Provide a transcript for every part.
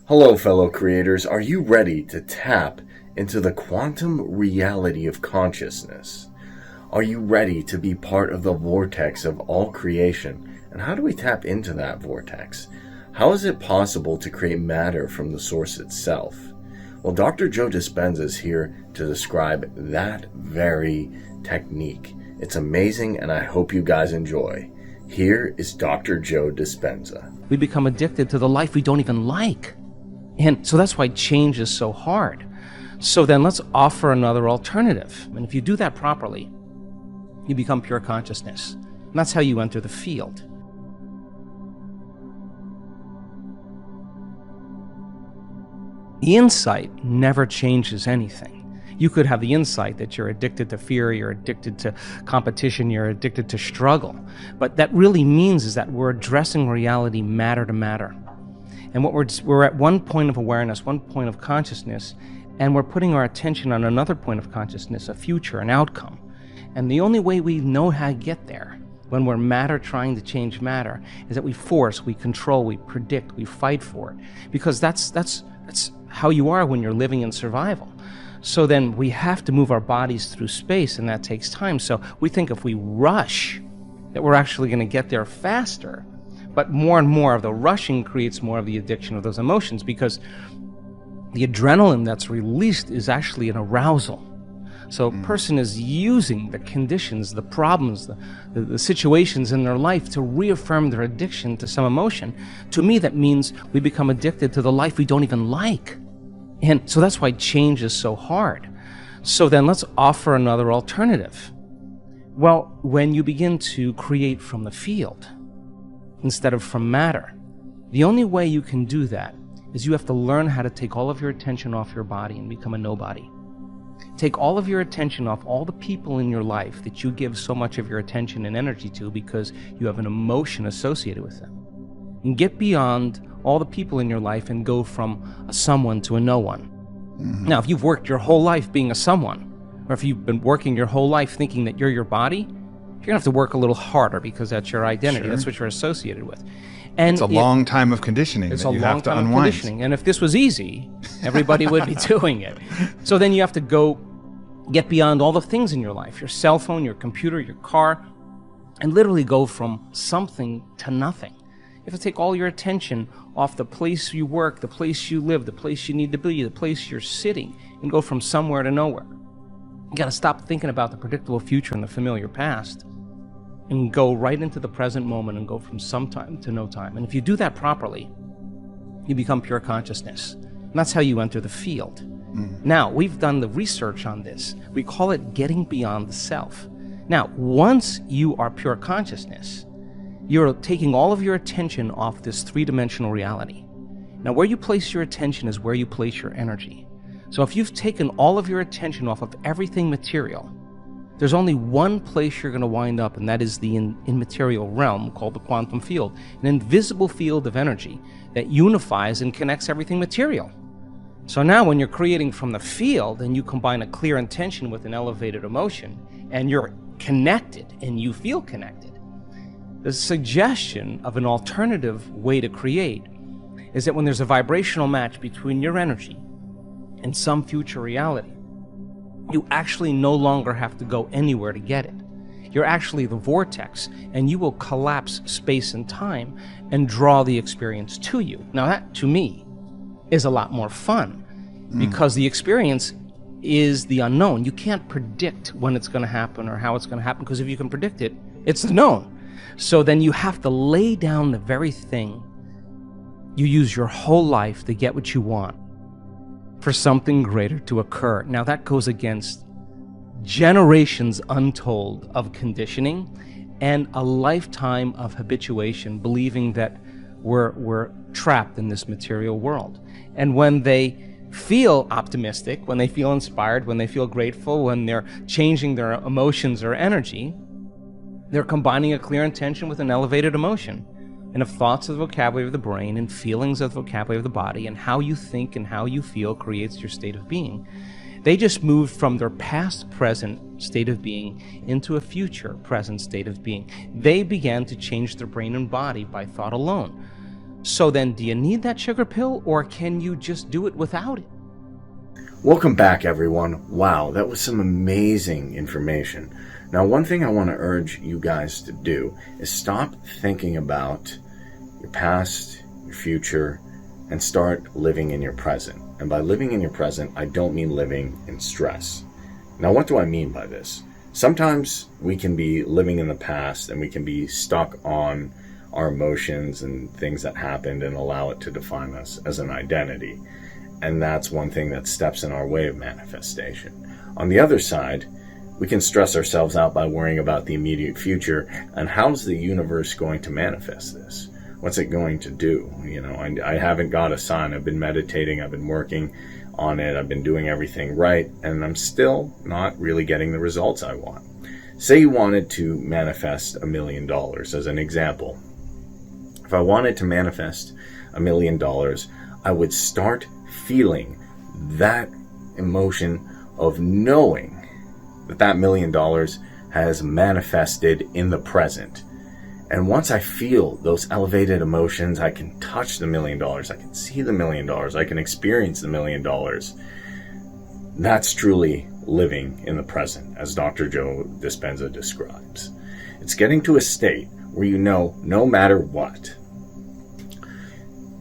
Hello, fellow creators. Are you ready to tap into the quantum reality of consciousness? Are you ready to be part of the vortex of all creation? And how do we tap into that vortex? How is it possible to create matter from the source itself? Well, Dr. Joe Dispenza is here to describe that very technique. It's amazing, and I hope you guys enjoy. Here is Dr. Joe Dispenza. We become addicted to the life we don't even like. And so that's why change is so hard. So then let's offer another alternative. And if you do that properly, you become pure consciousness. And that's how you enter the field. The insight never changes anything. You could have the insight that you're addicted to fear, you're addicted to competition, you're addicted to struggle. But that really means is that we're addressing reality matter to matter. And what we're at one point of awareness, one point of consciousness, and we're putting our attention on another point of consciousness, a future, an outcome. And the only way we know how to get there, when we're matter trying to change matter, is that we force, we control, we predict, we fight for it. Because that's how you are when you're living in survival. So then we have to move our bodies through space, and that takes time. So we think if we rush, that we're actually going to get there faster. But more and more of the rushing creates more of the addiction of those emotions, because the adrenaline that's released is actually an arousal. So a person is using the conditions, the problems, the situations in their life to reaffirm their addiction to some emotion. To me, that means we become addicted to the life we don't even like. And so that's why change is so hard. So then let's offer another alternative. Well, when you begin to create from the field, instead of from matter, the only way you can do that is you have to learn how to take all of your attention off your body and become a nobody. Take all of your attention off all the people in your life that you give so much of your attention and energy to because you have an emotion associated with them. And get beyond all the people in your life and go from a someone to a no one. Now, if you've worked your whole life being a someone, or if you've been working your whole life thinking that you're your body, you're going to have to work a little harder because that's your identity. Sure. That's what you're associated with. And it's a long time of conditioning that you have to unwind. It's a long time of conditioning. And if this was easy, everybody would be doing it. So then you have to go get beyond all the things in your life, your cell phone, your computer, your car, and literally go from something to nothing. You have to take all your attention off the place you work, the place you live, the place you need to be, the place you're sitting, and go from somewhere to nowhere. You got to stop thinking about the predictable future and the familiar past and go right into the present moment and go from some time to no time. And if you do that properly, you become pure consciousness. And that's how you enter the field. Now, we've done the research on this. We call it getting beyond the self. Now, once you are pure consciousness, you're taking all of your attention off this three-dimensional reality. Now, where you place your attention is where you place your energy. So if you've taken all of your attention off of everything material, there's only one place you're going to wind up, and that is the immaterial realm called the quantum field, an invisible field of energy that unifies and connects everything material. So now when you're creating from the field and you combine a clear intention with an elevated emotion, and you're connected and you feel connected, the suggestion of an alternative way to create is that when there's a vibrational match between your energy and some future reality, you actually no longer have to go anywhere to get it. You're actually the vortex, and you will collapse space and time and draw the experience to you. Now that, to me, is a lot more fun because the experience is the unknown. You can't predict when it's going to happen or how it's going to happen, because if you can predict it, it's the known. So then you have to lay down the very thing you use your whole life to get what you want for something greater to occur. Now that goes against generations untold of conditioning and a lifetime of habituation, believing that we're trapped in this material world. And when they feel optimistic, when they feel inspired, when they feel grateful, when they're changing their emotions or energy, they're combining a clear intention with an elevated emotion. And if thoughts are the vocabulary of the brain and feelings are the vocabulary of the body, and how you think and how you feel creates your state of being, they just moved from their past present state of being into a future present state of being. They began to change their brain and body by thought alone. So then, do you need that sugar pill, or can you just do it without it? Welcome back, everyone. Wow, that was some amazing information. Now, one thing I want to urge you guys to do is stop thinking about your past, your future, and start living in your present. And by living in your present, I don't mean living in stress. Now, what do I mean by this? Sometimes we can be living in the past and we can be stuck on our emotions and things that happened and allow it to define us as an identity. And that's one thing that steps in our way of manifestation. On the other side, we can stress ourselves out by worrying about the immediate future and how's the universe going to manifest this? What's it going to do? You know, I haven't got a sign. I've been meditating, I've been working on it, I've been doing everything right, and I'm still not really getting the results I want. Say you wanted to manifest $1 million as an example. If I wanted to manifest $1 million, I would start feeling that emotion of knowing that $1 million has manifested in the present. And once I feel those elevated emotions, I can touch the $1 million, I can see the $1 million, I can experience the $1 million. That's truly living in the present, as Dr. Joe Dispenza describes. It's getting to a state where you know, no matter what,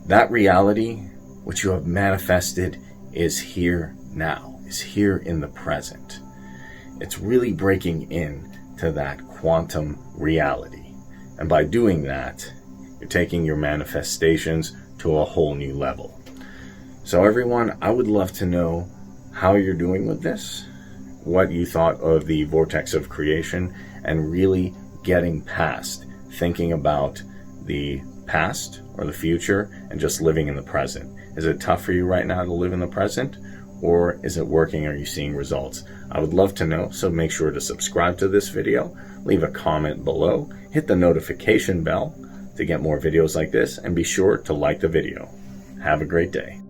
that reality which you have manifested is here now, is here in the present. It's really breaking in to that quantum reality. And by doing that, you're taking your manifestations to a whole new level. So everyone, I would love to know how you're doing with this, what you thought of the vortex of creation, and really getting past thinking about the past or the future and just living in the present. Is it tough for you right now to live in the present? Or is it working? Are you seeing results? I would love to know, so make sure to subscribe to this video, leave a comment below, hit the notification bell to get more videos like this, and be sure to like the video. Have a great day.